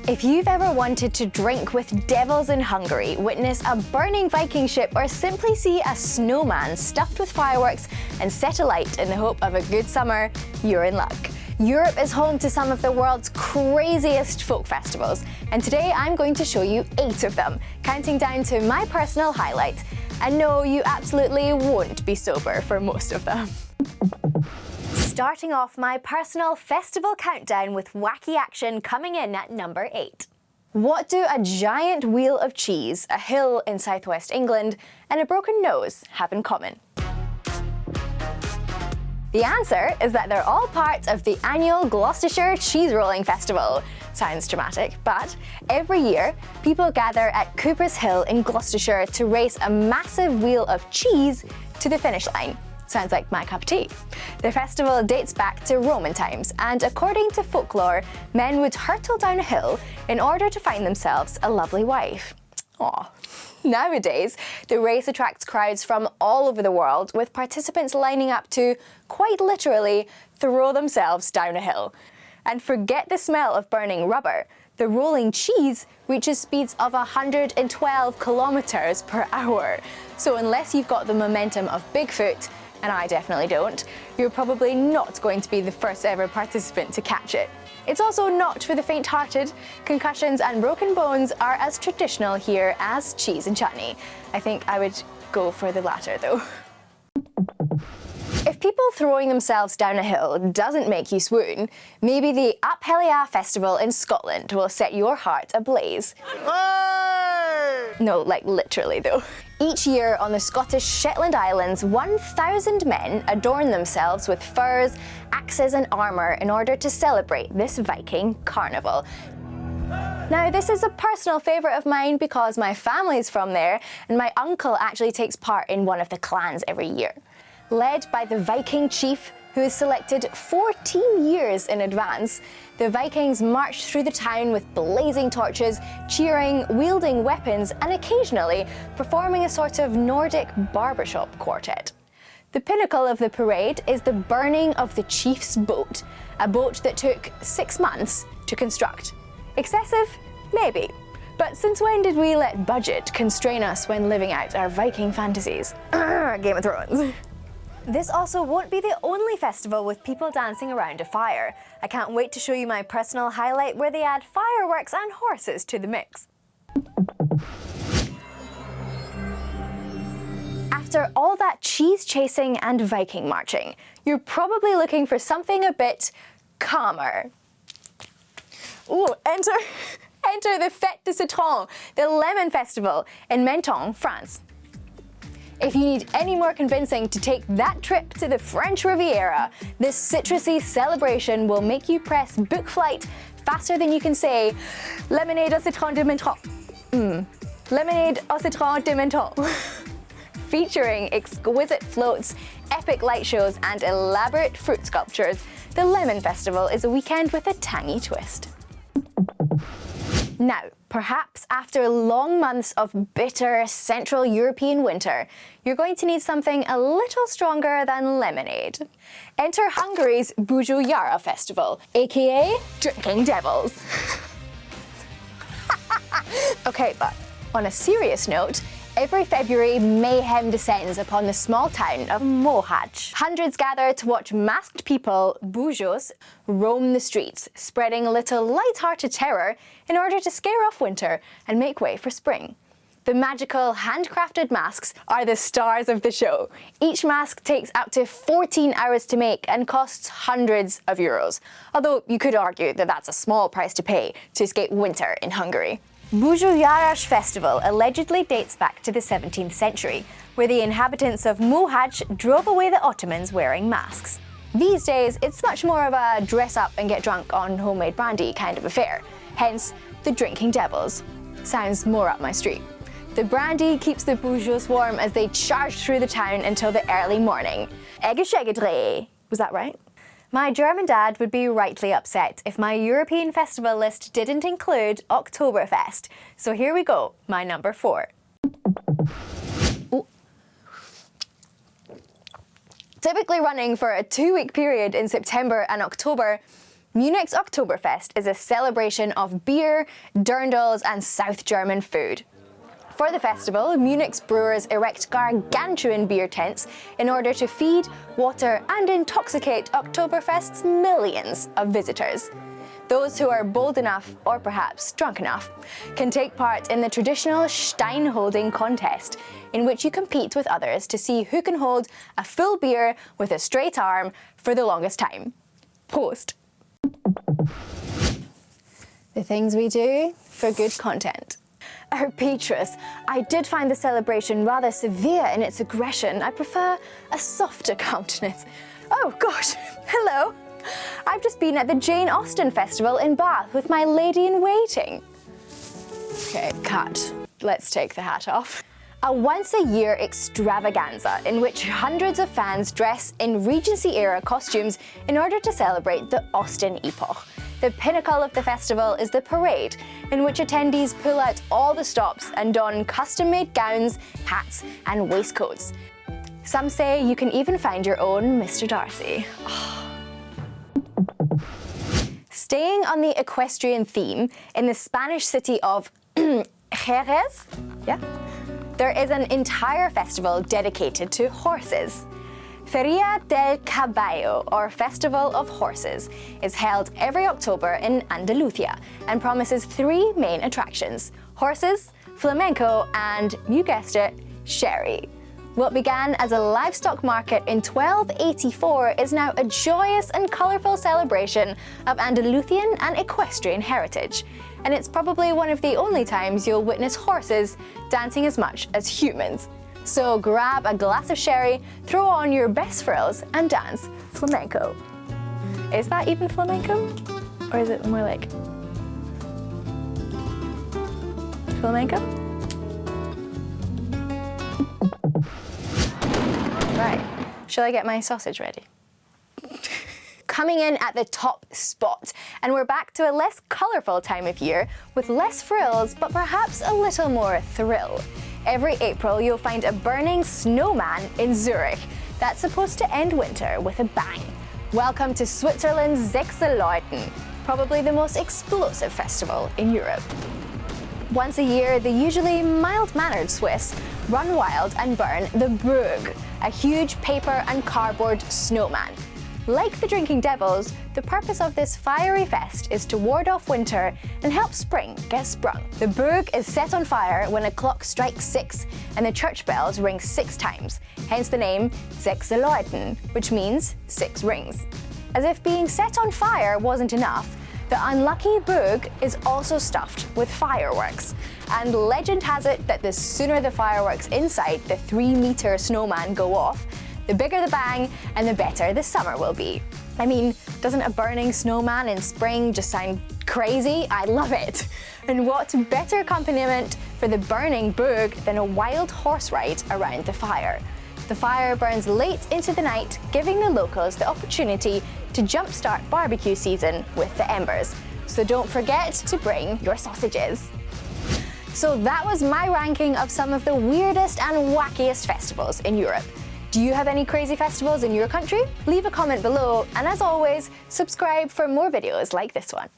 If you've ever wanted to drink with devils in Hungary, witness a burning Viking ship, or simply see a snowman stuffed with fireworks and set alight in the hope of a good summer, you're in luck. Europe is home to some of the world's craziest folk festivals, and today I'm going to show you 8 of them, counting down to my personal highlight. And no, you absolutely won't be sober for most of them. Starting off my personal festival countdown with wacky action coming in at number 8. What do a giant wheel of cheese, a hill in southwest England, and a broken nose have in common? The answer is that they're all part of the annual Gloucestershire Cheese Rolling Festival. Sounds dramatic, but every year people gather at Cooper's Hill in Gloucestershire to race a massive wheel of cheese to the finish line. Sounds like my cup of tea. The festival dates back to Roman times, and according to folklore, men would hurtle down a hill in order to find themselves a lovely wife. Aww. Nowadays, the race attracts crowds from all over the world, with participants lining up to, quite literally, throw themselves down a hill. And forget the smell of burning rubber. The rolling cheese reaches speeds of 112 kilometers per hour. So unless you've got the momentum of Bigfoot, and I definitely don't, you're probably not going to be the first ever participant to catch it. It's also not for the faint-hearted. Concussions and broken bones are as traditional here as cheese and chutney. I think I would go for the latter though. If people throwing themselves down a hill doesn't make you swoon, maybe the Aphelia Festival in Scotland will set your heart ablaze. Hey! No, like literally though. Each year on the Scottish Shetland Islands, 1,000 men adorn themselves with furs, axes and armour in order to celebrate this Viking carnival. Now, this is a personal favourite of mine because my family's from there and my uncle actually takes part in one of the clans every year. Led by the Viking chief, who is selected 14 years in advance, the Vikings march through the town with blazing torches, cheering, wielding weapons, and occasionally performing a sort of Nordic barbershop quartet. The pinnacle of the parade is the burning of the chief's boat, a boat that took 6 months to construct. Excessive? Maybe. But since when did we let budget constrain us when living out our Viking fantasies? Game of Thrones. This also won't be the only festival with people dancing around a fire. I can't wait to show you my personal highlight where they add fireworks and horses to the mix. After all that cheese chasing and Viking marching, you're probably looking for something a bit calmer. Ooh, enter the Fête de Citron, the lemon festival in Menton, France. If you need any more convincing to take that trip to the French Riviera, this citrusy celebration will make you press book flight faster than you can say lemonade au citron de menton. Lemonade au citron de menton. Featuring exquisite floats, epic light shows, and elaborate fruit sculptures, the Lemon Festival is a weekend with a tangy twist. Now, perhaps after long months of bitter Central European winter, you're going to need something a little stronger than lemonade. Enter Hungary's Buju Jara Festival, aka Drinking Devils. Okay, but on a serious note, every February, mayhem descends upon the small town of Mohács. Hundreds gather to watch masked people, bujos, roam the streets, spreading a little light-hearted terror in order to scare off winter and make way for spring. The magical handcrafted masks are the stars of the show. Each mask takes up to 14 hours to make and costs hundreds of euros. Although you could argue that that's a small price to pay to escape winter in Hungary. Buju Jara's festival allegedly dates back to the 17th century, where the inhabitants of Mohács drove away the Ottomans wearing masks. These days, it's much more of a dress up and get drunk on homemade brandy kind of affair, hence the Drinking Devils. Sounds more up my street. The brandy keeps the Bujos warm as they charge through the town until the early morning. Eggeschegedre. Was that right? My German dad would be rightly upset if my European festival list didn't include Oktoberfest. So here we go, my number 4. Ooh. Typically running for a 2-week period in September and October, Munich's Oktoberfest is a celebration of beer, dirndls and South German food. For the festival, Munich's brewers erect gargantuan beer tents in order to feed, water and intoxicate Oktoberfest's millions of visitors. Those who are bold enough, or perhaps drunk enough, can take part in the traditional Stein-holding contest, in which you compete with others to see who can hold a full beer with a straight arm for the longest time. Prost! The things we do for good content. Oh, Beatrice, I did find the celebration rather severe in its aggression. I prefer a softer countenance. Oh gosh, hello. I've just been at the Jane Austen Festival in Bath with my lady-in-waiting. Okay, cut. Let's take the hat off. A once-a-year extravaganza in which hundreds of fans dress in Regency-era costumes in order to celebrate the Austen epoch. The pinnacle of the festival is the parade, in which attendees pull out all the stops and don custom-made gowns, hats and waistcoats. Some say you can even find your own Mr. Darcy. Staying on the equestrian theme, in the Spanish city of Jerez, there is an entire festival dedicated to horses. Feria del Caballo, or Festival of Horses, is held every October in Andalusia and promises three main attractions: horses, flamenco, and, you guessed it, sherry. What began as a livestock market in 1284 is now a joyous and colourful celebration of Andalusian and equestrian heritage. And it's probably one of the only times you'll witness horses dancing as much as humans. So grab a glass of sherry, throw on your best frills and dance flamenco. Is that even flamenco? Or is it more like flamenco? Right, shall I get my sausage ready? Coming in at the top spot, and we're back to a less colourful time of year with less frills, but perhaps a little more thrill. Every April you'll find a burning snowman in Zurich that's supposed to end winter with a bang. Welcome to Switzerland's Sechseleuten, probably the most explosive festival in Europe. Once a year, the usually mild-mannered Swiss run wild and burn the Brug, a huge paper and cardboard snowman. Like the drinking devils, the purpose of this fiery fest is to ward off winter and help spring get sprung. The Brug is set on fire when a clock strikes 6 and the church bells ring 6 times, hence the name Sechseleuten, which means 6 rings. As if being set on fire wasn't enough, the unlucky Brug is also stuffed with fireworks. And legend has it that the sooner the fireworks inside the 3-meter snowman go off, the bigger the bang and the better the summer will be. I mean, doesn't a burning snowman in spring just sound crazy? I love it. And what better accompaniment for the burning Brug than a wild horse ride around the fire? The fire burns late into the night, giving the locals the opportunity to jumpstart barbecue season with the embers. So don't forget to bring your sausages. So that was my ranking of some of the weirdest and wackiest festivals in Europe. Do you have any crazy festivals in your country? Leave a comment below, and as always, subscribe for more videos like this one.